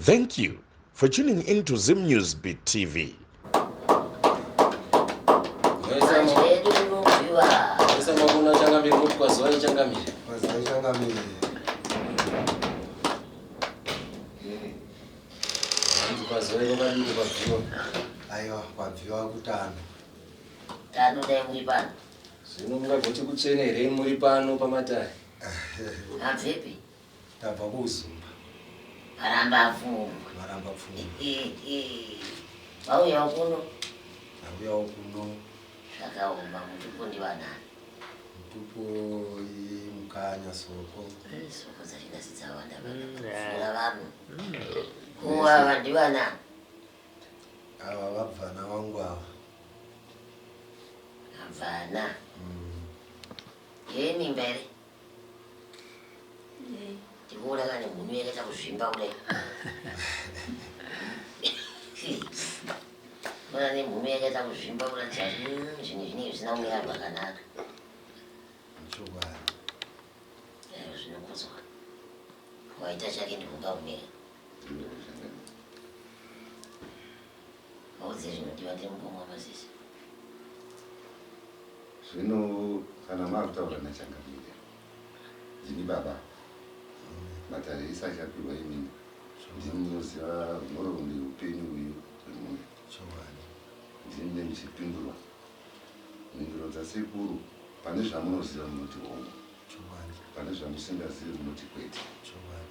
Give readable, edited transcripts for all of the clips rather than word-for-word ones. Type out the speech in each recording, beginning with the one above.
Thank you for tuning into Zim News Beat TV. Aiwa, kwabviwa kutano. Tano dai muri pano. Zvino mungagoti kutsenere muri pano pamatari. Abvepi? Tabva kuzumba. Maramba pfungwa. Maramba pfungwa. Vauya kuno? Auya kuno. Zvakaoma mutupo ndivanani? Mutupo mukanya soko. Soko dzachinasidza wanda vana. Vanhu. Kuwa vandivanani? Ava vabvana wangu ava. Vana. Ye mimba ere? Ndikuona kane munhu yakaita kuzvimba kudai. Mbona nemhunu yakaita kuzvimba kuratidza kuti zvinhu zvinenge zvisina kumira zvakanaka. Muchokwadi. Zvinokudzwa. Waita chake ndikumba kumira. Maudze zvinodiwa ndimubongo masisi. Zvino kana makutaura nachangamire ndini baba matare isachapirwa imini ndinoziva nhoroondo upenyu uyu hwemunhu ndine muchipindurwa mhinduro dzasekuru pane zvamunoziva munoti hongu pane zvamusingazivi munoti kwete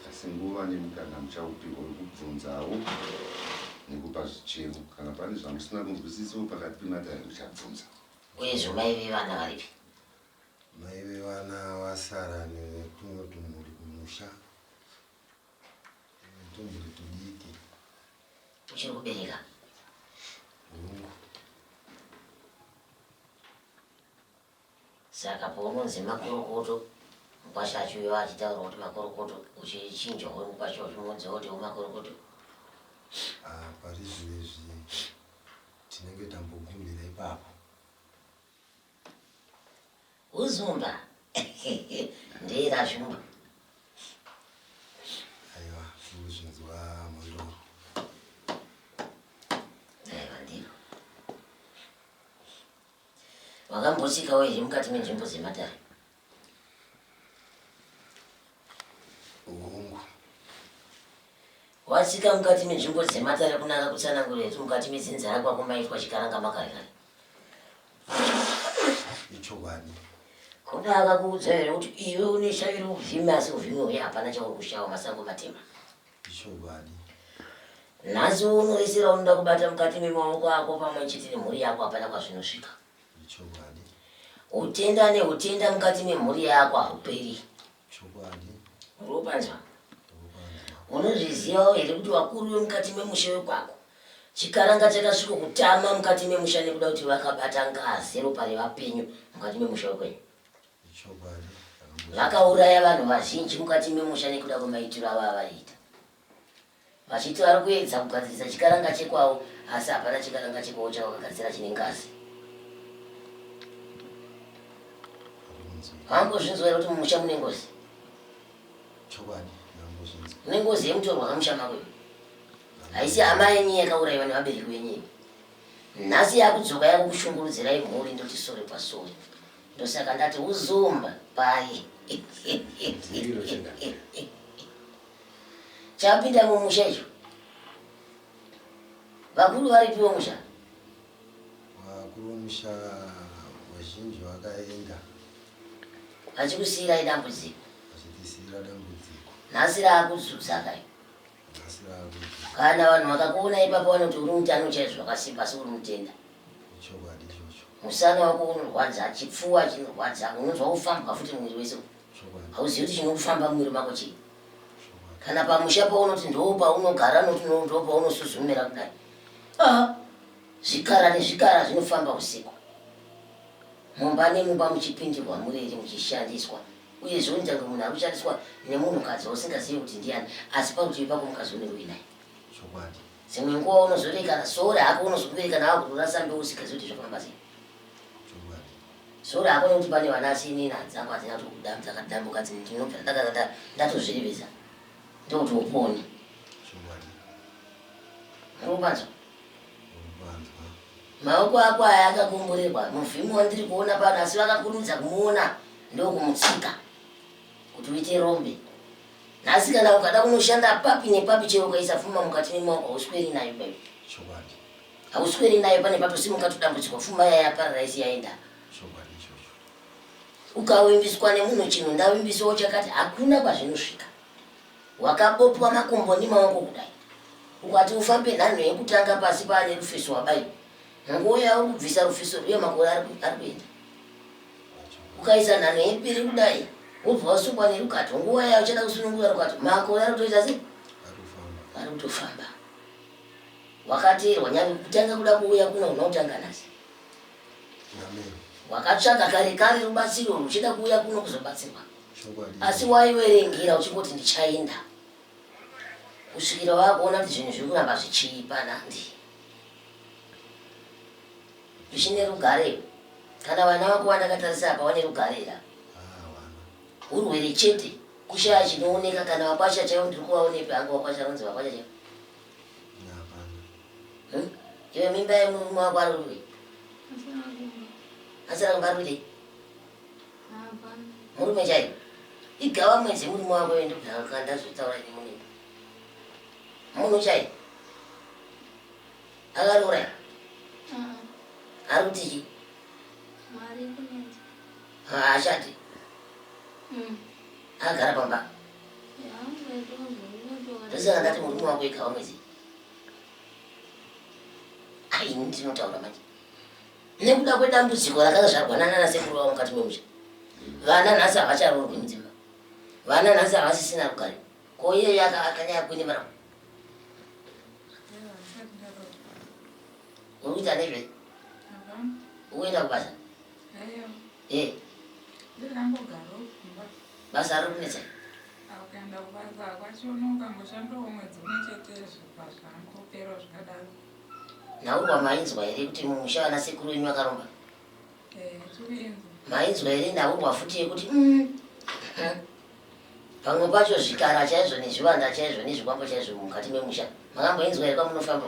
asi nguva nemukana muchaupirwa wekubvunzawo nekupa zvichemo kana pane zvamusina kunzwisisawo pakati pematare muchabvunza. Uyezvo mai vevana varipi? Mai vevana vasara netumwe tumhuri kumusha. Tumhuri tudiki. Uchiri kubereka? Hungu. Saka paunonzi makorokoto mukwasha achiuya achitaura kuti makorokoto uchichinjawo mukwasha uchimudza kuti umakorokoto. Pari zvinezvi tinenge tambogumira ipapo. Uzumba. Ndira zvumba. Aiwa, kuzvinzwa mondoro. Aiwa ndiro. Wakambotsikawo here mukati menzvimbo dzematare? Hungu. Watsika mukati menzvimbo dzematare kunaka kutsanangura kuti mukati metsinzara kwako maitwa chikaranga makare kare. Ichokwadi. Kunaka kuudza here kuti iwe uneshaviro kuvhima asi kuvhima uye hapana chauri kushawa masango matema. Ichokwadi. Nhasi unoisira unoda kubata mukati memaoko ako pamwe chete nemhuri yako hapana kwazvinosvika. Ichokwadi. Utenda nehutenda mukati memhuri yako hauperi. Ichokwadi. Uropanzwa. Unozvizivawo here kuti vakuru vemukati memusha wekwako chikaranga chakasvika kutama mukati memusha nekuda kuti vakabata ngazi ropa revapenyu mukati memusha wekwenyu. Ichokwadi. Vakauraya vanhu vazhinji mukati memusha nekuda kwemaitiro avo avaiita. Vachiti vari kuedza kugadzirisa chikaranga chekwavo asi hapana chikaranga chekwavo chavakagadzira chine ngazi. Vangozvinzwa here kuti mumusha mune ngozi? Ichokwadi. Mune ngozi yemutorwa kamusha makweyo. Haisi hama yenyu yakaurayiwa nevabereki venyu. Nhasi yakudzoka yakukushungurudzirai mhuri ndoti sore pasore. Ndosaka ndati uzumba pai. Chapinda mumusha icho. Vakuru varipiwo musha? Vakuru musha vazhinji vakaenda. Vachikusiyirai dambudziko. Vachitisiyira dambudziko. Nhasi rakudzudza kai. Nhasi rakudzudza. Kana vanhu vakakuona ipapo vanoti uri mutano chaizvo vakasimba asi uri mutenda. Ichokwadi ichocho. Musana wako unorwadza, chipfuva chinorwadza, unonzwa kufamba futi mwiri wese. Ichokwadi. Hauzivi kuti chinokufamba mwiri mako chii. Kana pamusha paunoti ndo paunogara noti ndo paunosuzumira kudai. Zvikara nezvikara zvinofamba usiku. Mumba nemumba muchipindirwa mureri muchishandiswa. Uye zvonita kuti munhu arikushandiswa nemunhukadzi usingazivi kuti ndiani asi parutivi pako mukazonerwi naye. Ichokwadi. Dzimwe nguva unozorekana sore hako unozokuberekana hako kutorasa mbeu usingazivi kuti zvakafamba sei. Ichokwadi. Sore hako nekuti pane vana asini dzangu hadzina dzakadambuka dzimwe ndinobva ndatozvirivisa. Ndokuti upone. Ichokwadi. Rubanzo. Urubanza. Maoko ako aya akakomborerwa muvhimi wandiri kuona pano asi vakakurumidza kumuona ndokumutsika kuti uite rombe. Nhasi kana ukada kunoshanda papi nepapi chero ukaisa pfuma mukati memaoko hausweri nayo bayo. Chokwadi. Hausweri nayo pane patosimuka tudambudziko pfuma yaya pararaisi yaenda. Chokwadi ichocho. Ukawimbiswa nemunhu chinhu ndawimbisawo chakati hakuna kwazvinosvika. Wakabopwa makumbo nemaoko kudai. Ukati ufambe nhanho yekutanga pasi paane rufiso wabai. Nguva yauri kubvisa rufiso rwuye makore ari kuenda. Ukaisa nhanho yepiri kudai. Ubva wasukwa nerukato nguva yayo uchada kusunungura rukato makore ari kutoita sei? Ari kutofamba. Wakateerwa nyangwe kutanga kuda kuuya kuno unautanga nhasi. Amen. Wakatsvaga kare kare rubatsiro ruchida kuuya kuno kuzobatsirwa. Chokwadi. Asi waiverengera uchingoti ndichaenda. Kusvikira wakuona kuti zvinhu zviri kuramba zvichiipa nandi. Zvichine rugare. Kana vana vako vandakatarisa apa vane rugarera. Urwere chete kushaya chinooneka kana wakwasha chaiwo ndiri kuvaonepi hangu wakwasha ronzi wakwasha chaiwo. Iwe mimba yemurume wako ari urwei? Asara kumbarwirei? Murume chaiwo? Igava mwedzi murume wako wendo kandazvitaura nemunhu. Munhu chaiwo? Akaroora? Ari kuti chii? Haashati? Agara pamba? Ndosaka ndati murume wako igava mwedzi. Ini ndinotaura manje. Nekuda kwedambudziko rakazvarwa nana sekuru wavo mukati memusha. Vana nhasi havacharoorwi mudzimba. Vana nhasi havasisina rugare. Ko iye akanyaya kuine maramu. Uri kuita nezvei? Uenda kubasa? Basa riri kunetsa? Ukaenda kubasa kwachiona ukangoshandawo mwedzi umwe chete zvangopera zvikadaro. Naurwa mainzwa here kuti mumusha vana sekuru wenyu vakaromba? Mainzwa here naurwa futi yekuti pamwe pacho zvikara chaizvo nezvivanda chaizvo nezvikwambo chaizvo mukati memusha makamboinzwa here kwamunofamba?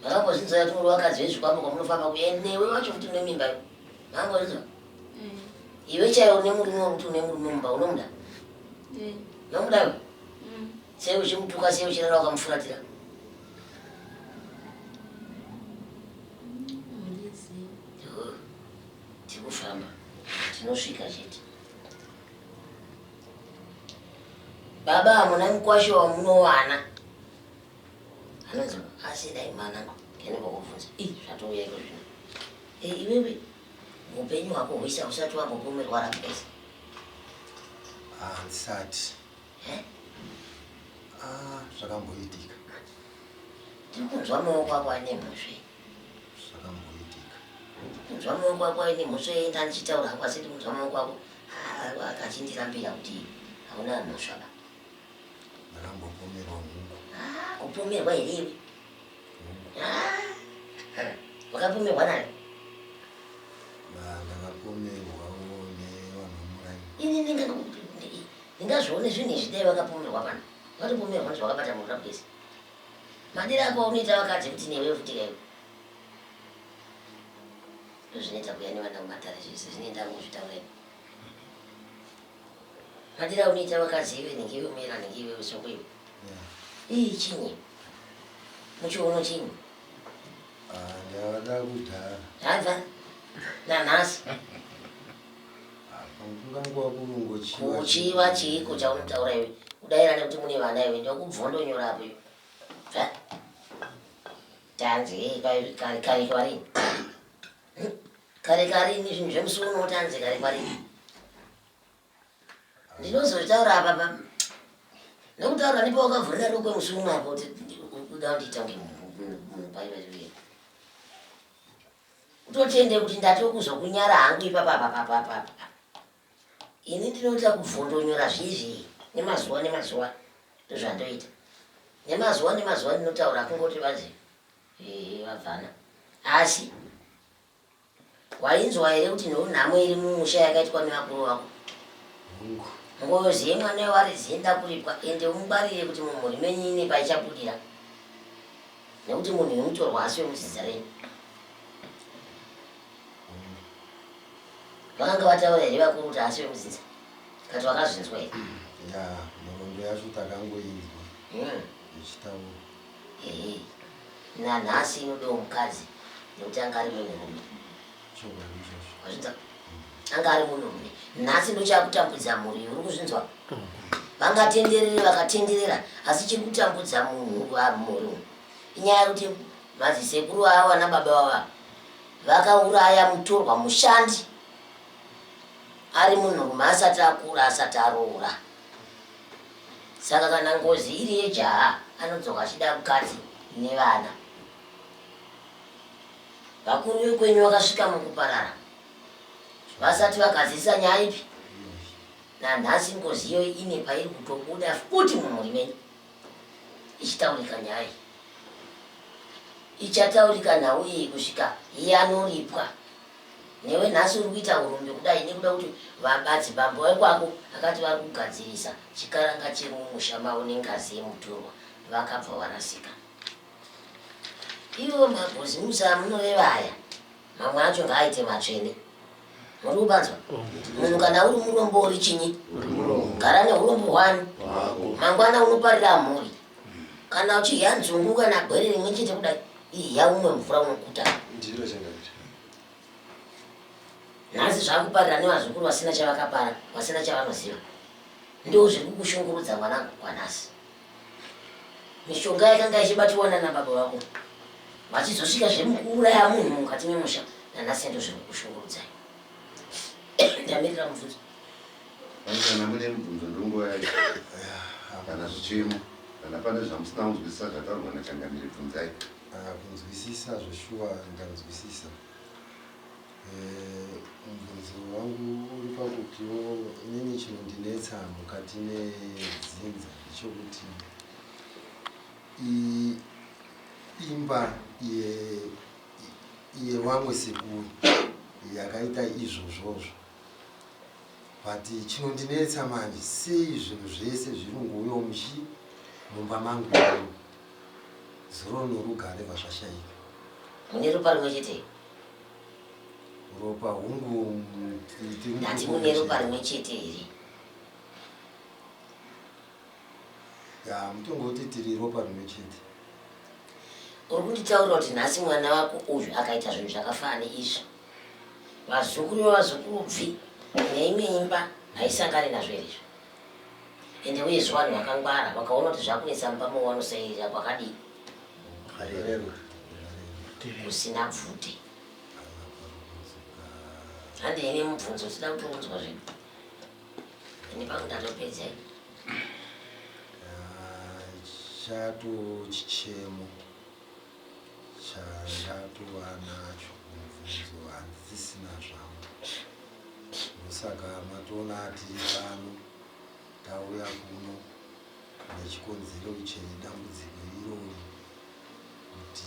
Makambozvinzwa kuti muri vakadzi vezvikwambo kwamunofamba newe wacho kuti une mimba yo makambozvinzwa? Iwe chaiwo nemurume wokuti une murume mumba unomuda? Unomuda iwe? Sei uchimutuka sei uchirara wakamufuratira? Tikufamba tinosvika chete. Baba hamuna mukwasho wamunowana. Anonzi asi dai mwanangu kenembokubvunza zvatouya iko zvino. Iwewe upenyu hwako hwese usati wambopomerwa rapesa? Handisati. Zvakamboitika. Tiri kunzwa maoko ako ane mhosve. Zvakamboitika. Kunzwa maoko ako ane mhosve enda ndichitaura hangu asi kunzwa maoko ako akachindirambira kuti hauna mhosva ba. Ndakambopomerwa hungu. Kupomerwa here iwe? Wakapomerwa nayo? Ndakapomerwawo nevanhu Ini ndingazvione zvinhu izvi dai vakapomerwa pano. Vakatopomerwa nezvakabata munhu rapesa. Madiro ako unoita vakadzi kuti newe futi kaiwe. Ndozvinoita kuya nevana mumatare zvese zvinoenda kuzvitaureni. Madiro unoita vakadzi iwe nenge umera nenge iwe usoko iwe. Chinyi? Muchiuno chinyi? ndavada kudhara. Habva nanhasi. Kungangowa kurungochiva. Kuchiva chiiko chaunotaura iwe? Kudaira nekuti mune vana iwe ndokubvondonyora apo iwe. Tanzi kare kwarini? Kare kwarini zvinhu zvemusuno tanzi kare kwarini? Ndinozozvitaura apa pa. Nokutaura ndipo wakavhurira rokwe musuno apo kuti kuda kundiita kunge munhu paiva zviya. Utotende kuti ndatokuzokunyara hangu ipapa. Ini ndinoita kubvondonyora zvizvi nemazuva ndozvandoita. Nemazuva ndinotaura kungoti vazi vabvana. Asi wainzwa here kuti nhamo iri mumusha yakaitwa nevakuru vako? Ngozi yemwana wari zienda kuripwa ende umungwarire kuti mumhuri menyu ine paichapudira. nekuti munhu unotorwa asi wemudzidza renyu vakanga vataura here vakuru kuti asi wemudzidza kati wakazvinzwa here ya murondo yacho takangoinzwa ichitaura nanhasi inodewo mukadzi nekuti anga ari munhurume chokwadi izvozvo wazvinza anga ari munhurume nhasi ndochakutambudza mhuri uri kuzvinzwa vangatenderere vakatenderera asi chiri kutambudza munhu wamhuri inyaya yekuti madzisekuru avo ana baba vava vakauraya mutorwa mushandi ari munhurume asati akura asati aroora saka kana ngozi iri yejaha anodzoka achida mukadzi nevana vakuru vekwenyu vakasvika mukuparara vasati vakazisa nyaya ipi nanhasi ngozi iyo ine pairi kutobuda futi mumhuri menyu ichitaurika nyaya ichataurika nhau iyi kusvika iye anoripwa newe nhasi uri kuita urumbi kudai nekuda kuti madzibambo ekwako akati vari kugadzirisa chikaranga chemumusha mavo nengazi yemutorwa vakabva varasika ivo mabhozimusa munovevaya mamwe acho ngaaite matsvene muri kubanzwa munhu kana uri murombo uri chinyi gara neurombo hwani mangwana unoparira mhuri kana uchidya nzungu kana gwere rimwe chete kudai iya umwe mvura unokutana nhasi zvakuparira nevazukuru vasina chavakapara vasina chavanoziva ndo zviri kukushungurudza mwanangu kwanhasi mishonga yakanga ichibatiwana nababa vako vachizosvika zvemukuuraya munhu mukati memusha nanhasi ndo zviri kukushungurudzai ndamirira mubvunzo kana mune mubvunzo ndonguva yacho kana zvichemo kana pane zvamusina kunzwisisa zvataurwa nachangamiri bvunzai kunzwisisa zveshuwa ndanzwisisa mubvunzo wangu uri pakutiwo inini chinondinetsa mukati medzinza ichokuti imba yevamwe sekuru yakaita izvozvozvo but chinondinetsa manje sei zvinhu zvese zviri nguyo muchi mumba mangu zuro norugare vazvashayika mune ropa rimwe chete ropa hungu ndati mune ropa rimwe chete here ya mutongoti tiri ropa rimwe chete uri kunditaurira kuti nhasi mwana wako uyu akaita zvinhu zvakafanana neizvo vazukuru vevazukuru bvi neimwe imba haisangani nazvo here izvo ende uyezvo vanhu vakangwara vakaona kuti zvakunetsa mumba mowanosairira kwakadii kusina bvute handeine mubvunzo tida kutounzwa zvinhu ine pakundatopedzai chato chichemo chandatova nacho mubvunzo handisisina zvangu nosaka matoona tiri pano tauya kuno nechikonzero chedambudziko irori kuti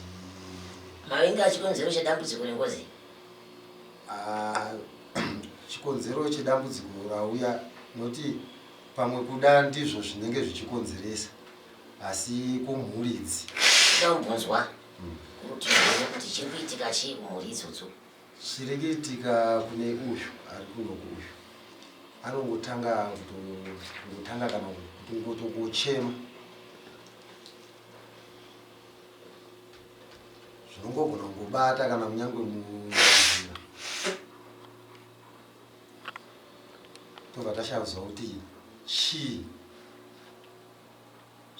mavinga chikonzero chedambudziko rengozi chikonzero chedambudziko rauya noti pamwe kuda ndizvo zvinenge zvichikonzeresa asi kumhuridzi ndamubvunzwa kuti chiri kuitika chii kumhuri idzodzo chiri kuitika kune uyu ari kuno kuuyu anongotanga kana kuti ngotokochema zvinongogona kungobata kana kunyange muzira tobva tashavuzwa kuti chii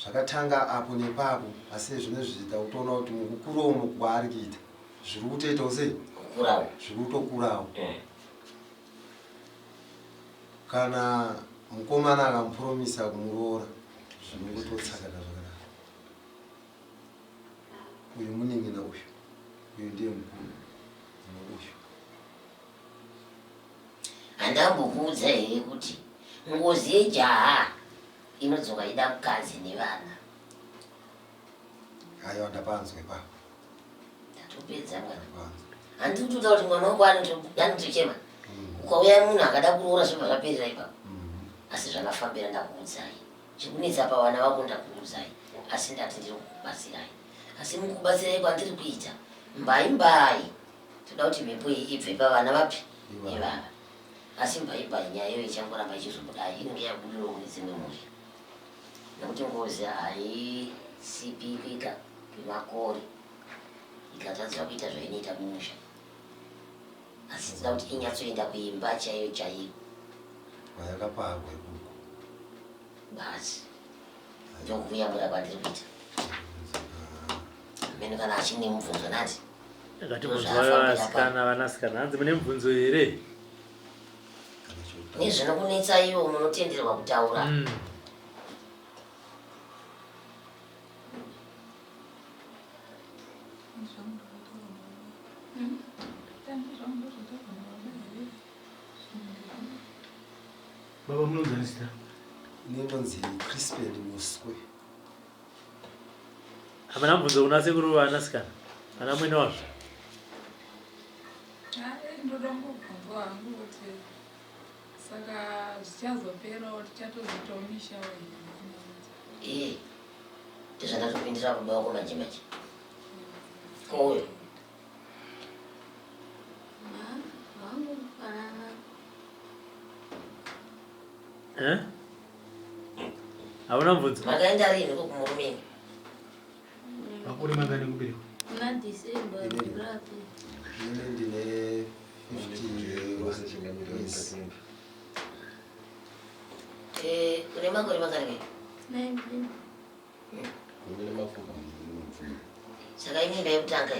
zvakatanga apo nepapo asi zvinezvi zviita kutoona kuti mukukura umo kwaari kuita zviri kutoitawo sei zviri kutokurawo kana mukomana akamupuromisa kumuroora zvinongototsakana zvakanaka uyu muningina uyu ndiye mukuru uyu handambokuudza here kuti ngozi yejaha inodzoka ida mukadzi nevana aiwa ndapanzwe pa ndatopedza mwana handi kutoda kuti mwana wako anotochema ukauya munhu akada kuroora zvobva zvaperera ipapo asi zvakafambira ndakuudzai chikunetsa pavana vako ndakuudzai asi ndati ndiri kukubatsirai asi mukubatsira kwandiri kuita mbai toda kuti mhepo iyi ibve pavana vapi nevana asi mbai nyaya iyo ichangoramba ichizobudai inenge yabudiro kune dzimwe mhuri nekuti ngozi haisipipika kwemakore ikatadzwa kuita zvainoita mumusha asi tinoda kuti inyatsoenda kuimba chaiyo mayakaparwa ikuku basi ndokuyambura kwandiri kuita mene kana achine mubvunzo nati akati muzvasikana vanasikana hanzi mune mubvunzo here nezvinokunetsa ivo munotenderwa kutaura baba munonzanisa inonzi Crispin Muswe. hamana mubvunzo kuna sekuru vanasikana vana mwene wazvo ndoda ngobvunzwa hangu kuti saka zvichazoperawo tichatozoitawo misha ndizvandatopindira kubawa kwamanje kouyo hauna mubvunzo makaenda rini kokumurumeni makore mangani kuberekwa na December Ine ndine 50 years. une makore mangani kai 19 saka imimba yekutanga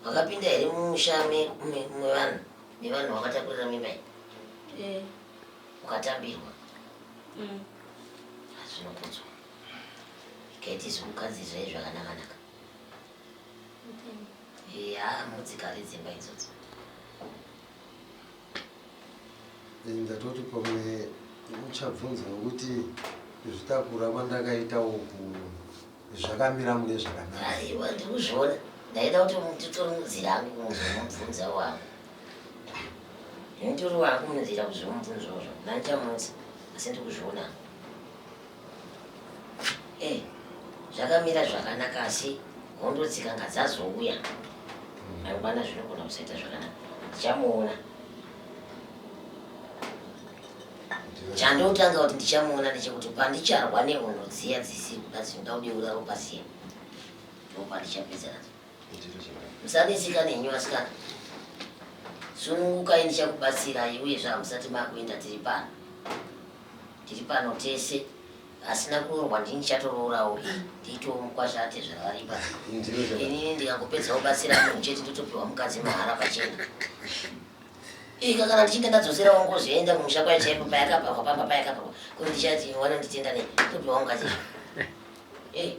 wakapinda here mumusha mevanhu vakatakurira mimba ukatambirwa zvinokudzwa ikaiti zvimukadzi zvai zvakanakanaka mudzikari dzimba idzodzo ndatoti pamwe uchabvunza kuti zvitakura kwandakaita uku zvakamira mune zvakanaka. aiwa ndikuzviona ndaida kuti titori munzira angu kumuzomubvunza wangu nditori wangu munzira kuzomubvunzozvo nanichamutsa asi ndikuzviona zvakamira zvakanaka asi hondo dzikanga dzazouya angwana zvinogona kusaita zvakanaka ndichamuona chandotanga kuti ndichamuona ndechekuti pandicharwa nehondo dziya dzisiri kuda dzinodaudeura ropa ziya ndopandichapedza nadzo musaneseka nenyu asikana sunungukai ndichakubatsirai uyezve hamusati makuenda tiri pano tese asina kuroorwa ndini chatororawo ndiitomukwashate zvavaripa inini ndikangopedza kubatsira munhu chete ndotopiwa mukadzi mahara pachena kana ndichinge ndadzoserawo ngozoenda kumusha kwayo chaipo payakapakwa pamba payakapakwa kuti ndichati wana nditenda nei topiwa mukadzi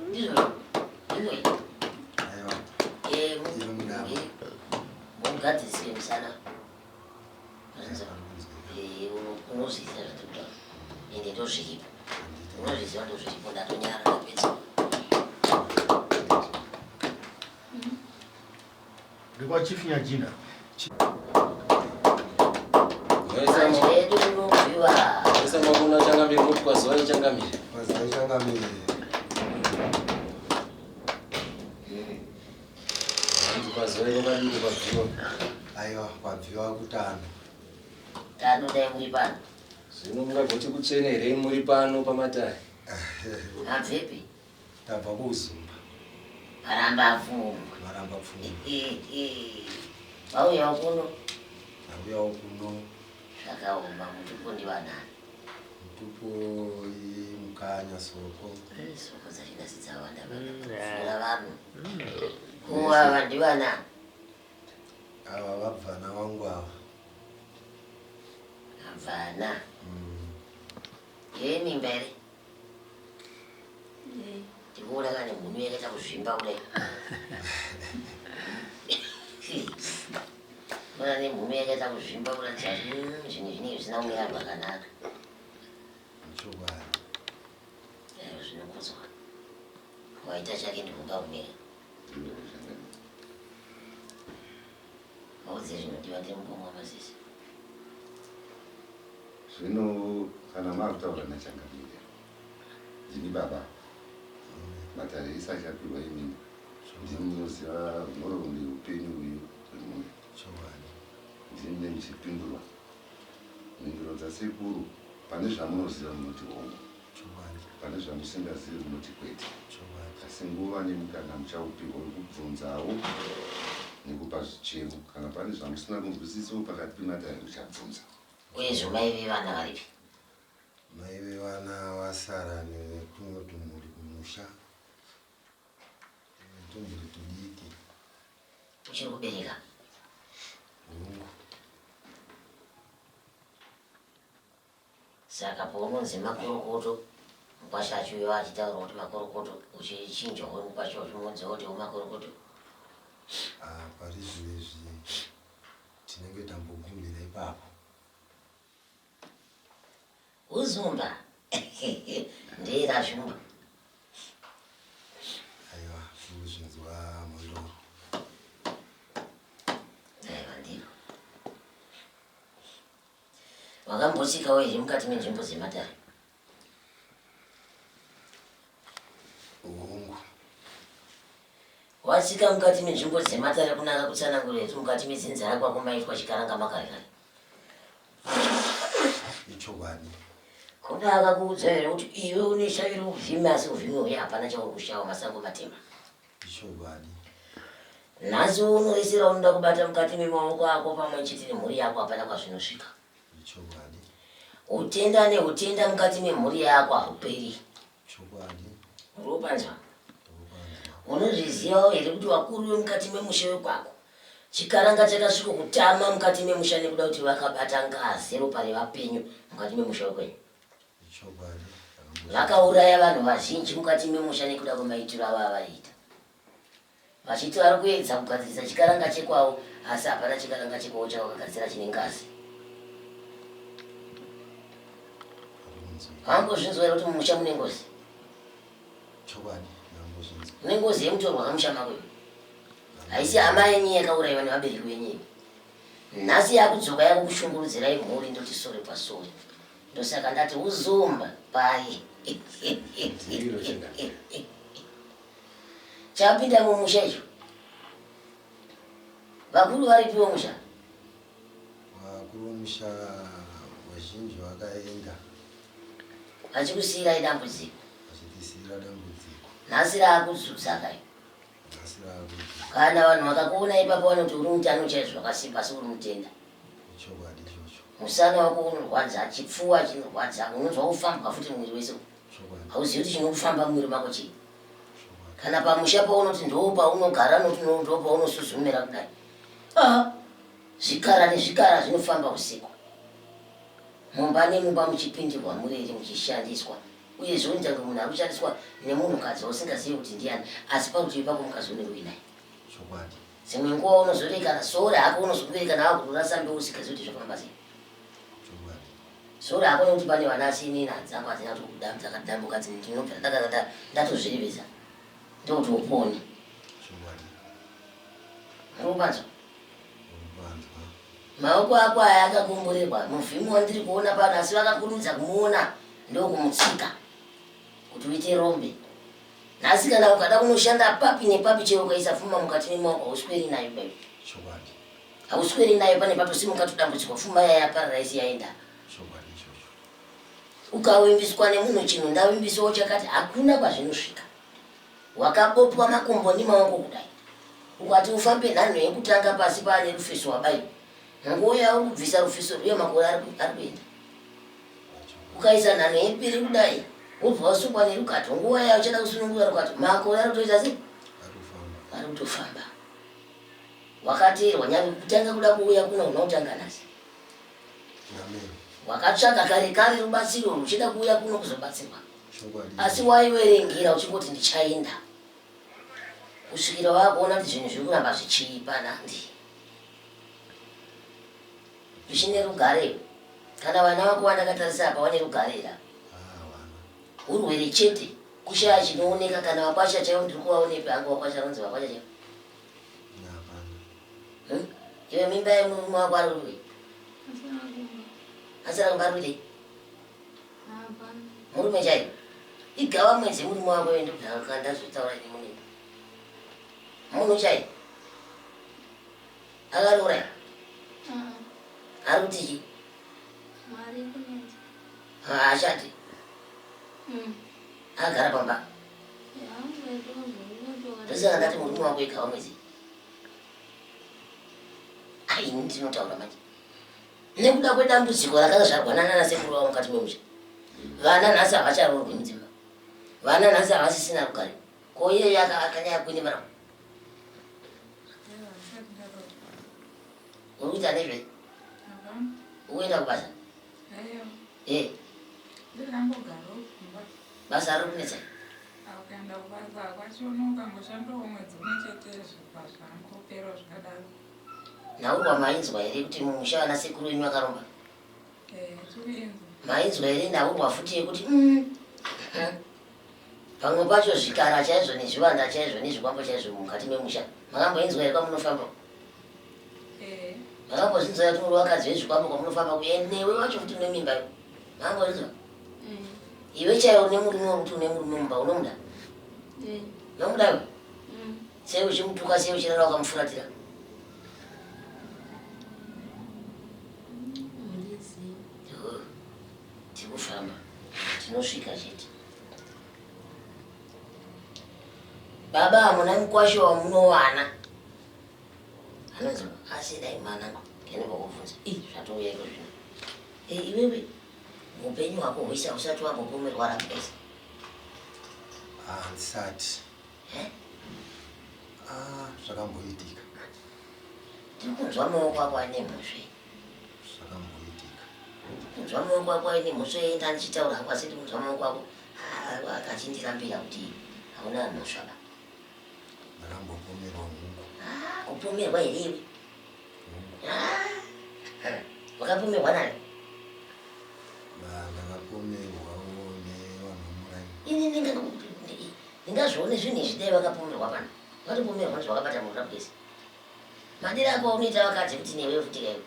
ndizvo ndingoi mugadzisire musana unozviziva zvatokutaura ende ndozviripo unozviziva ndozviripo ndatonyara ndapedza ndikwachifinyajina edu unobviwa makuna changamire kuti kwazuva ichangamire Kwazuva ichangamire kwazuva ikokadini kwabviwa aiwa kwabviwa kutano tanodai muri pano zvino mungagoti kutsvenerei muri pano pamatare abvepi tabva kuzumba maramba pfungwa maramba pfungwa vauyawo kuno auyawo kuno zvakaoma mutupo ndivanani mutupo mukanya soko soko dzachingasi dzawanda vana vanhu kuwava ndivanani ava vabvana vangu ava abvana mimba here ndikuona kane munhu yakaita kuzvimba kudai ona nemhume yakaita kuzvimba kuratidza kuti zvinhu zvinenge zvisina kumira zvakanaka chokwadi zvinokudzwa waita chake ndikumba kumira maudze zvinodiwa ndemugomwa masisi zvino kana makutaura nachangamire ndini baba matare isachapirwa imini ndinoziva nhoroondo yeupenyu uyu hwemhuri ndini ndichipindurwa mhinduro dzasekuru pane zvamunoziva munoti hongu pane zvamusingazivi munoti kwete asi nguva nemukana muchaupirwa wekubvunzawo nekupa zvichemo kana pane zvamusina kunzwisisawo pakati pematare muchabvunza. Uyezvo mai vevana varipi? Mai vevana vasara netumwe tumhuri kumusha, tumhuri tudiki. Uchiri kubereka? Saka paunonzi makorokoto mukwasha achiuya achitaura kuti makorokoto uchichinjawo mukwasha uchimunziwa kuti umakorokoto. Pari zvinezvi tinenge tambogumira ipapo. Uzumba ndira shumba. Aiwa, kuzvinzwa mondoro. Aiwa ndiro. Wakambosikawo here mukati menzvimbo dzematare? Hongu. Wasika mukati menzvimbo dzematare kunaka kutsanangura kuti mukati metsinza yako akumaitwa chikaranga makarekare? Ichokwadi. Kunaka kuudza here kuti iwe uneshaviro kuvhima asi kuvhima uye hapana chauri kushawa masango matema. Ichokwadi. Nhasi unoisira unoda kubata mukati memaoko ako pamwe chete nemhuri yako hapana kwazvinosvika. Ichokwadi. Utenda nehutenda mukati memhuri yako hauperi. Ichokwadi. Uropanzwa? Unozvizivawo here kuti wakuru vemukati memusha wekwako chikaranga chakasvika kutama mukati memusha nekuda kuti vakabata ngazi ropa revapenyu mukati memusha wekwenyu? Ichokwadi. Vakauraya vanhu vazhinji mukati memusha nekuda kwemaitiro avo avaiita, vachiti vari kuedza kugadzirisa chikaranga chekwavo asi hapana chikaranga chekwavo chavakagadzira chine ngazi. Vambozvinzwa here kuti mumusha mune ngozi? Ichokwadi. Mune ngozi yemutorwa kamusha makwedu, haisi hama yenyu yakaurayiwa nevabereki venyu. Nhasi yakudzoka yakukushungurudzirai mhuri ndoti sore pasore. Ndosaka ndati uzumba pai. Chapinda mumusha icho. Vakuru varipiwo musha? Vakuru musha vazhinji vakaenda. Vachikusiyirai dambudziko? Vachitisiyira dambudziko. Nhasi rakudzudza kai? Nhasi rakudzudza. Kana vanhu vakakuona ipapo vanoti uri mutano chaizvo zvakasimba asi uri mutenda. Ichokwadi ichocho. Musana wako unorwadza, chipfuva chinorwadza, unonzwa kufamba futi mwiri wese. Hauzivi kuti chinokufamba mwiri mako chii? Kana pamusha paunoti ndo paunogara noti ndo paunosuzumira kudai. Zvikara nezvikara zvinofamba usiku. Mumba nemumba muchipindirwa mureri muchishandiswa. Uye zvoni tange munhu ari kushandiswa nemunhukadzi usingazivi kuti ndiani, asi parutivi pako mukazoneruwi naye. Chokwadi. Dzimwe nguva unozorekana sore hako unozokuberekana wakutorasa mbeu usingazivi kuti zvofamba sei. Chokwadi. Sore hako nekuti pane vana asini nhadzangu hadzina kuti dzakadambuka ndinobva ndatozvirivisa ndokuti upone. Chokwadi. Unopanzwa? Unopanzwa. Maoko ako aya akakomborerwa muvhimi wandiri kuona pano asi vakakurumidza kumuona ndokumutsika kuti uite rombe. Nhasi kana ukada kunoshanda papi nepapi chero ukaisa pfuma mukati memaoko hausweri nayo baby. Chokwadi. Hausweri nayo pane patosimuka tudambudziko pfuma yaya pararaisi yaenda. Chokwadi ichocho. Ukawimbiswa nemunhu chinhu ndawimbisawo chakati hakuna kwazvinosvika. Wakabopwa makumbo nemaoko kudai. Ukati ufambe nhanho yekutanga pasi paane rufeso wabayiwa. Nguva yauri kubvisa rufeso uye makore ari kuenda. Ukaisa nhanho yepiri kudai wobva wasungwa nerukato, nguva yayo uchada kusunungura rukato makore ari kutoita sei? Ari kutofamba. Wakateerwa nyange kutanga kuda kuuya kuno unautanga nhasi. Wakatsvaga kare kare rubatsiro ruchida kuuya kuno kuzobatsirwa. Asi waiverengera uchingoti ndichaenda. Kusvikira wakuona kuti zvinhu zviri kuramba zvichiipa Nandi. Uchine rugare. Kana vana vako vandakatarisa apa vane rugarera. Urwere chete. Kushaya chinooneka kana wakwasha chaiwo ndiri kuvaonepi hangu wakwasha ronzi wakwasha chaiwo. Iwe mimba yemurume wako ari urwei? Asina kubarwirei? Murume chaiwo? Igawa mwezi muri mwako ende kanda zutaura ni muni. Muno chai. Agarura. Aruti. Mari kunenzi. Ashati. Agara bamba. Ya, wedo muno. Tazana ndati muri mwako ikawa mwezi. Ai ndinotaura manje. Nekuda kwedambudziko rakazvarwanana nasekuru wavo mukati memusha. Vana nhasi havacharorwi mudzimba. Vana nhasi havasisina rugare. Ko iye akanyanya kwini mara. Urikuita nezve? Uenda kubasa? Basa riri kunetsa? Ukaenda kubasa kwachiona ukangoshandawo mwedzi umwe chete zvipa zvangopera zvakadaro. Naurwa mainzwa here kuti mumusha vana sekuru wenyu vakaromba? Tikuinzwa. Mainzwa here naurwa futi yekuti pamwe pacho zvikara chaizvo nezvivanda chaizvo nezvikwambo chaizvo mukati memusha makamboinzwa here kwamunofamba? Makambozvinzwa kuti muri vakadzi vezvikwambo kwamunofamba kuya newe wacho kuti une mimba yo makambozvinzwa? Iwe chaiwo nemurume wokuti une murume mumba unomuda? Unomuda iwe? Sei uchimutuka sei uchirara wakamufuratira? Tikufamba tinosvika chete. Baba hamuna mukwasho wamunowana. Anonzi asi dai mana kene bakuvunza. Zvatouya iko zvino. Iwewe upenyu hwako hwisa usati wambopomerwa rapesa. Handisati. Zvakamboitika. Tirikunzwa maoko ako ane mhosve. Zvakamboitika. Kunzwa maoko ako ane mhosve enda ndichitaura hangu asi kunzwa maoko ako akachindirambira kuti hauna mhosva ba. Ndakambopomerwa hungu. Kupomerwa here iwe? Wakapomerwa nani? Ndakapomerwawo nevanhu Ini ndingazvione zvinhu izvi dai vakapomerwa pano. Vatopomerwa nezvakabata munhu rapwese. Madiro ako unoita vakadzi kuti newe futi kaiwe.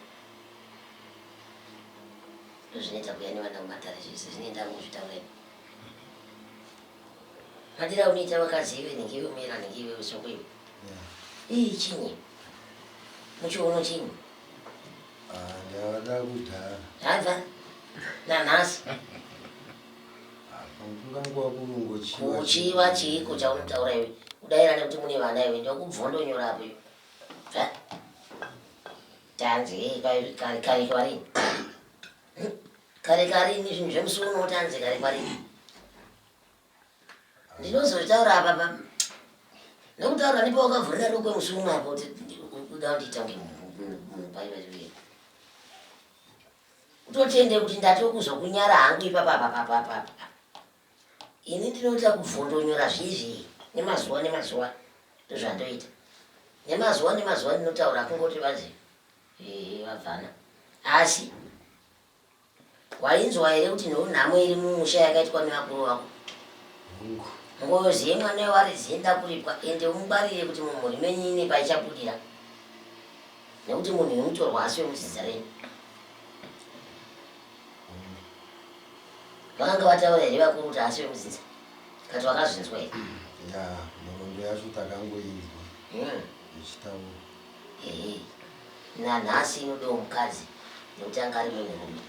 Ndozvinoita kuya nevana mumatare zvese zvinoenda kuzvitaura iwe. Madiro unoita vakadzi iwe nenge umera nenge iwe usongo iwe. Chinyi? Muchiuno chinyi? ndavada kudhara. Habva nanhasi. Kunganguva kurungochiva. Kuchiva chiiko chaunotaura iwe? Kudaira nekuti mune vana iwe ndokubvondonyora apo iwe. Tanzi kare kwarini? Kare kwarini zvinhu zvemusuno tanzi kare kwarini? Ndinozotaura apa nokutaura ndipo wakavhurira doko musuno apo kuti uda kunditange mupaiva zviye. Utotende kuti ndatokuzokunyara hangu ipapa. Ini ndinoita kuvhondonyora zvizvi nemazuva ndozvandoita. Nemazuva ndinotaura kungoti vazi vabvana. Asi wainzwa here kuti nhamo iri mumusha yakaitwa nevakuru vako? Ngoziye mwana warizinda kuripwa ende umungwarire kuti mumhuri menyu ine paichapudira. Nekuti munhu unotorwa asi wemudzidza renyu. Vakanga vataura here vakuru kuti asi wemudzidza? Kati wakazvinzwa here? Ya, nhoroondo yacho takangoinzwa ichitaura. Nanhasi inodewo mukadzi nekuti anga ari munhurume.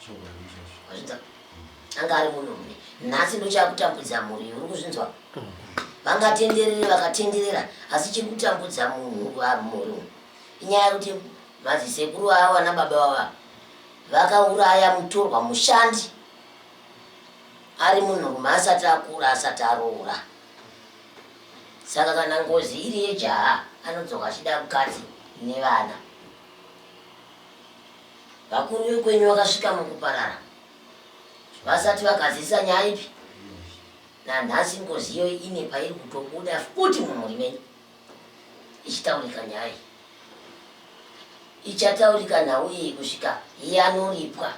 Chokwadi izvozvo. Wazvinzwa? Anga ari munhurume. Nhasi ndochakutambudza mhuri uri kuzvinzwa? Vangatenderere vakatenderera asi chiri kutambudza munhu wamhuri. Inyaya yekuti madzisekuru avo vana baba vava vakauraya mutorwa mushandi ari munhurume asati akura asati aroora. Saka kana ngozi iri yejaha anodzoka achida mukadzi nevana. Vakuru vekwenyu vakasvika mukuparara vasati vakazisa nyaya ipi. Nanhasi ngozi iyo ine pairi kutobuda futi mumhuri menyu ichitaurika nyaya iyi. Ichataurika nhau iyi kusvika iye anoripwa.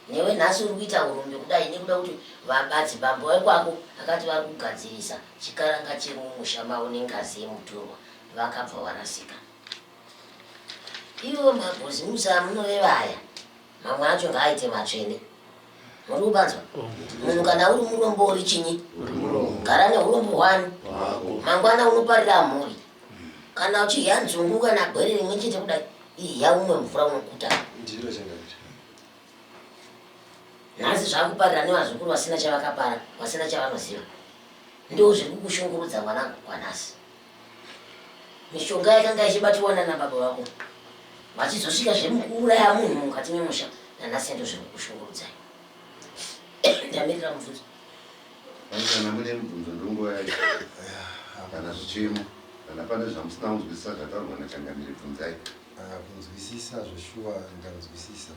Newe nhasi uri kuita urombe kudai nekuda kuti madzibambo vekwako akati vari kugadzirisa chikaranga chiri mumusha mavo nengazi yemutorwa vakabva varasika. Ivo mabhozimusa munovevaya mamwe acho ngaaite matsvene Murubanzwa. Munhu kana uri murombo uri chinyi? Gara neurombo hwani. Mangwana unoparira mhuri. Kana uchidya nzungu kana gwere rimwe chete kudai, yaumwe mvura unokuta. Ndiro changati. Nhasi zvakuparira nevazukuru vasina chavakapara, vasina chavanoziva. Ndo zviri kukushungurudza mwanangu kwanhasi. Mishonga yakanga ichibatiwana nababa vako. Vachizosvika zvemukuuraya munhu mukati memusha, nanhasi ndo zviri kukushungurudzai. Ndamirira mubvunzo. Kana mune mubvunzo ndongo yacho. Kana zvichemo. Kana pane zvamusina kunzwisisa zvataurwa nachangamiri bvunzai. Kunzwisisa zveshuwa ndanzwisisa.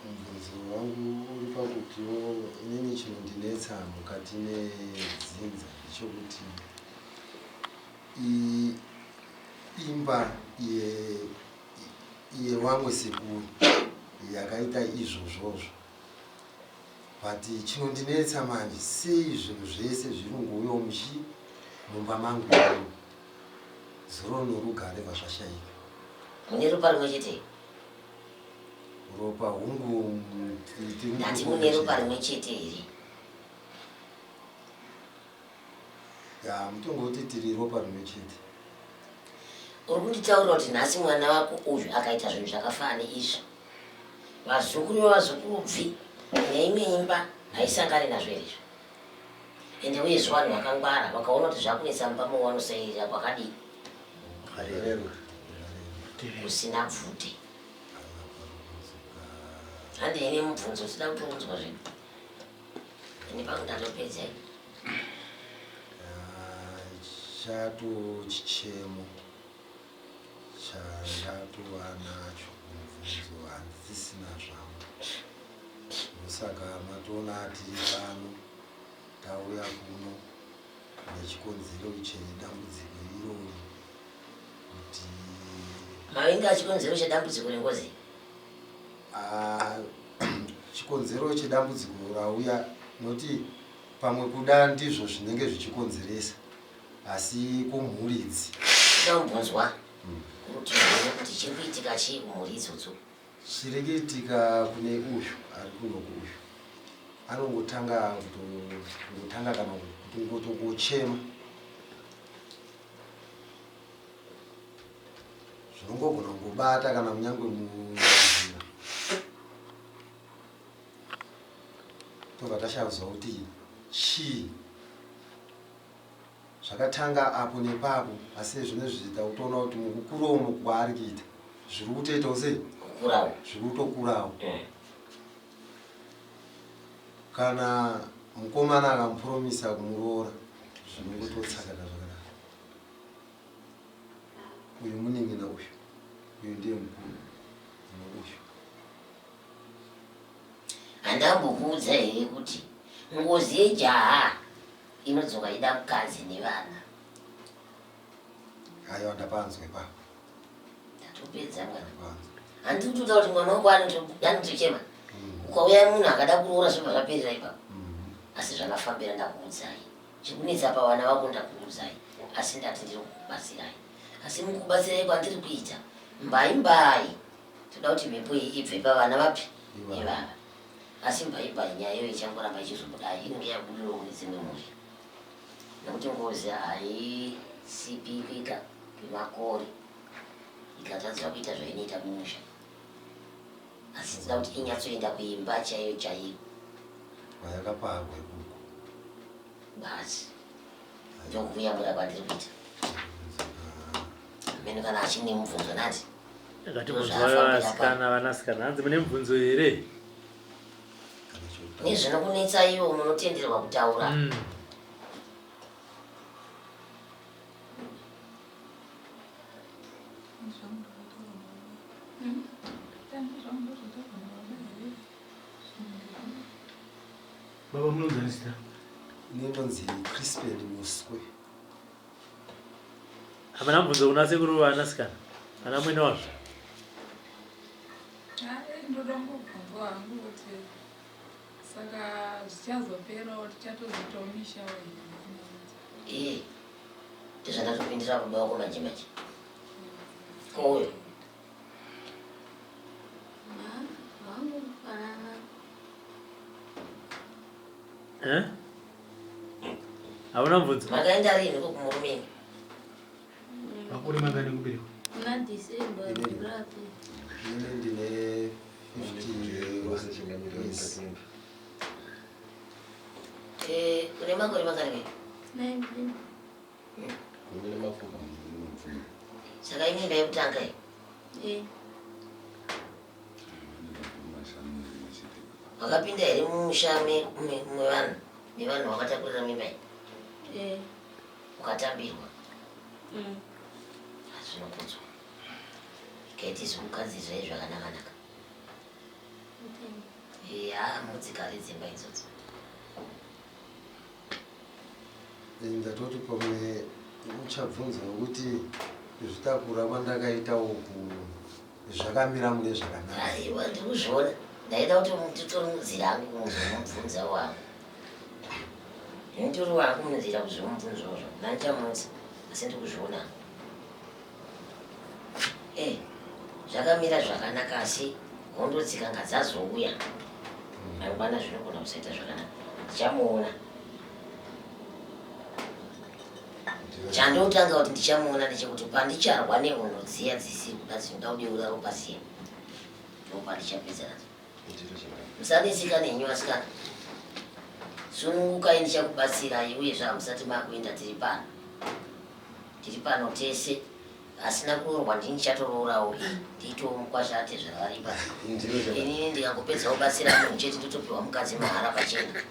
Mubvunzo wangu uri pakutiwo inini chinondinetsa mukati medzinza ndechekuti imba yewamwe sekuru yakaita izvozvozvo. But chinondinetsa manje sei zvinhu zvese zviri nguyo mumba mangu zuro norugare vazvashayika. Mune ropa rimwe chete? Ropa hungu ndati mune ropa rimwe chete here? Ya, mutongoti tiri ropa rimwe chete. Uri kunditaurira kuti nhasi mwana wako uyu akaita zvinhu zvakafanana neizvi. Vazukuru vevazukuru neimwe imba haisangane nazvo izvo. Ende uye vanhu vakangwara vakaona kuti zvakunetsa mumba mawanosairira kwakadii. Usina bvute. Handine mubvunzo usida kutounzwa zvinhu. Ine pangu ndatopedza. Chato chichemo chandatowa nacho mubvunzo handisisina zvangu. Saka matoona tiri pano tauya kuno nechikonzero chedambudziko irori kuti mavinga chikonzero chedambudziko rengozi. Chikonzero chedambudziko rauya noti pamwe kuda ndizvo zvinenge zvichikonzeresa asi kumhuridzi ndambunzwa kuti kuti chiri kuitika chii kumhuri idzodzo. Chiri kuitika kune uyu ari kuno kuuyu anongotanga kana kungochema zvinongogona kungobata kana kunyange munzira tobva tashavuzwa kuti chii zvakatanga apo nepapo asi zvine zviita kutoona kuti mukukura umo kwaari kuita zviri kutoitawo sei zviri kutokurawo. Kana mukomana akamupuromisa kumuroora zvinongototsakana zvakadaro. Uyu munin'ina uyu ndiye mukuru uyu. Handambokuudza here kuti ngozi yejaha inodzoka ida mukadzi nevana. Haiwa ndapanzwa ipapo. Ndatopedza mwana. Handiri kutoda kuti mwana wako anotochema. Ukauya munhu akada kuroora zvobva zvaperera ipapo. Asi zvakafambira ndakuudzai. Chikunetsa pavana vako ndakuudzai. Asi ndati ndiri kukubatsirai. Asi mukubatsirai kwandiri kuita mbai toda kuti mhepo iyi ibve pavana vapi ivava. Asi mbai nyaya iyo ichangoramba ichizobudai inenge yabudiro kune dzimwe mhuri. Nekuti ngozi haisipi kuita kwemakore ikatadzira kuita zvainoita mumusha. Asi tinoda kuti inyatsoenda kuimba chaiyo chaiyo vayakaparwa ikuku basi ndokuyambura kwandiri kuita. Mene kana achine mubvunzo nati akati muzvayo vasikana vanasikana hanzi mune mubvunzo here? Nezvinokunetsa iwo munotenderwa kutaura. Baba munonzanisa? Ninonzi Crispin Muswe. Hamana mubvunzo kuna sekuru vanasikana? Ana mwene wazvo? Ndoda ngobvunzwa hangu kuti saka zvichazoperawo tichatozoitawo mishawo iyi. Ndizvandatopindira baba wako manje. Uyu Vangu Hauna mvudzi. Makaenda rini kumurumeni? Makore mangani kuberekwa? Muna December rapi. Ine ndine 50 Une makore mangani? 19. Kune mafuka Saka ini ndaikutanga iyi. Wakapinda here mumusha mevanhu vakatakurira mimba iyi? Ukatambirwa? Zvinokudzwa. Kaiti zvimukadzi zvai zvakanaka-naka. Mudzikare dzimba idzodzo. ndatoti pamwe uchabvunza kuti zvitakura kwandakaita uku zvakamira mune zvakanaka. Aiwa ndikuzviona. Ndaida kuti nditori munzira hangu muzomubvunza wangu. Nditori wangu munzira kuzomubvunza izvozvo. Nandichamunzi asi ndikuzviona. Zvakamira zvakanaka asi hondo dzikanga dzazouya. Mangwana zvinogona kusaita zvakanaka. Ndichamuona. Chandotanga kuti ndichamuona ndechekuti pandicharwa nehondo dziya dzisiri kuda dzinoda kudeura ropa siya. Ropa ndichapedzera. Musaneseka nenyu asikana. Sunungukai ndichakubatsirai uyezve hamusati makuenda tiri pano. Tiri pano tese. Asina kuroorwa ndini chatororawo nditomukwashate zvakaripa. Inini ndikangopedza kubatsira munhu chete ndotopiwa mukadzi mahara pachena.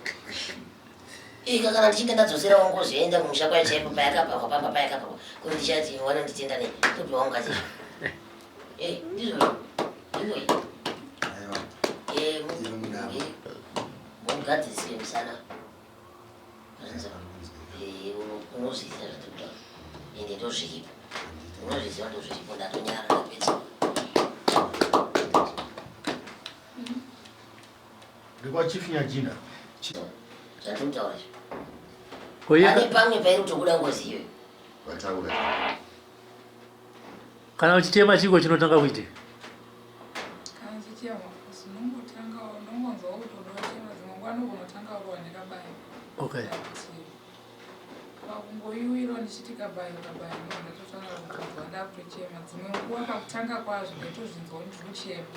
Kana ndichinge ndadzosera wangozoenda kumusha kwayo chaipo payakapakwa pamba payakapakwa kuti ndichati wana nditenda nei topiwa mukadzi. Ndizvo. Ndizvo. Mugadzisire musana. Unozviziva zvatokutaura. Ende ndozviripo. Unozviziva ndozviripo ndatonyara ndapedza. Ndikwachifinya jina. Zvatomutaura izvo. Pane pamwe pairi kutobuda ngozi iyoyo. Wataura. Kana uchitema chiko chinotanga kuite. Kana chichema sinongotanga unongonzwa kuti unotema dzimangwana unotanga kuoneka bayo. Okay. Pakungoiwira ndichiti kabayo ndototanga kutonzwa ndakutochema. Dzimwe nguva pakutanga kwazvo ndotozvinzwa kuti ndikuchema.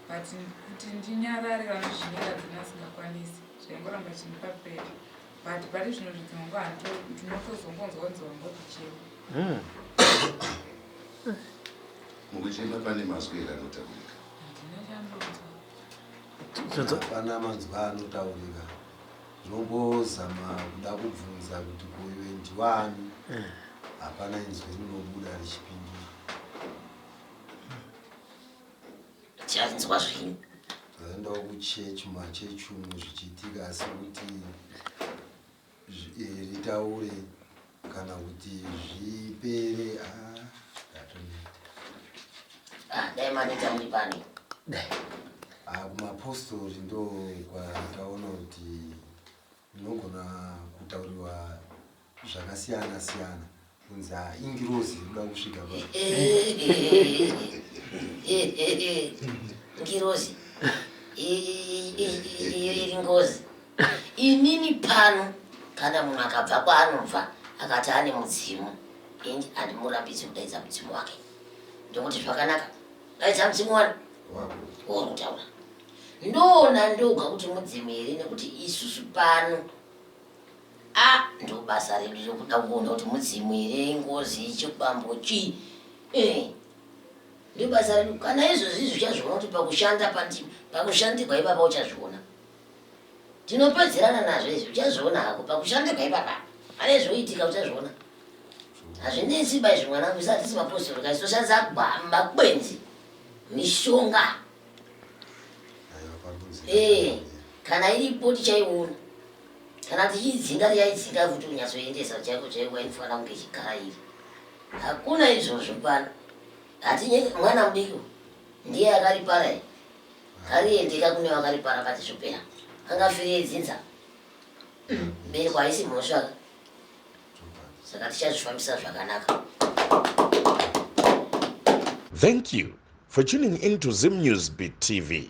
But kuti ndinyarare vanozvinyira dzinasingakwanisi zvaingoramba chindipa pera. But pari zvino zvimwe nguva ndinotozongonzwa kunzi wangotochema. Mukuchema pane mazwi ere anotaurika? Hapana mazwi anotaurika. Zvombozama kuda kubvunza kuti koiwe ndiwani. Hapana inzwi rinobuda richipindura. Chanzwa zvino. Ndaenda kuchechi machechi umwe zvichiitika asi kuti ritaure kana kuti zvipere ndatoneta. Dai maneta muri pani. Kumapostori ndo kwataona kuti unogona kutauriwa zvakasiyana siyana kunzi ingirozi inoda kusvika pa ngirozi iri ngozi. Inini pano kana munhu akabva kwaanobva akati ane mudzimu handimurambidzi kudaidza mudzimu wake. Ndokuti zvakanaka daidza mudzimu wani uri kutaura. Ndoona ndoga kuti mudzimu here nekuti isusu pano ndo basa redu rokuda kuona kuti mudzimu here ngozi chibambo chi. Ndo basa redu. Kana izvozvi zvichazviona kuti pakushandirwa ipapa uchazviona. Tinopedzerana nazvo izvi uchazviona hako pakushandirwa ipapa. Pane zvoitika uchazviona. Hazvinetsi bai zvimwanangu isati tisi mapostori kasi toshandisa makwenzi mishonga. Kana iripo tichaiona. Kana tichidzinga tichaidzinga futi kunyatsoendesa chaiko chaiko inofanira kunge ichigara iri. Hakuna izvozvo pano. Hatinye mwana mudiki ndiye akaripara here. Kariendeka kune vakaripara kati zvopera. Angafire edzinza. Mberi kwaisi munosvaka. Saka tichazvifambisa zvakanaka. Thank you for tuning in to Zim News Beat TV.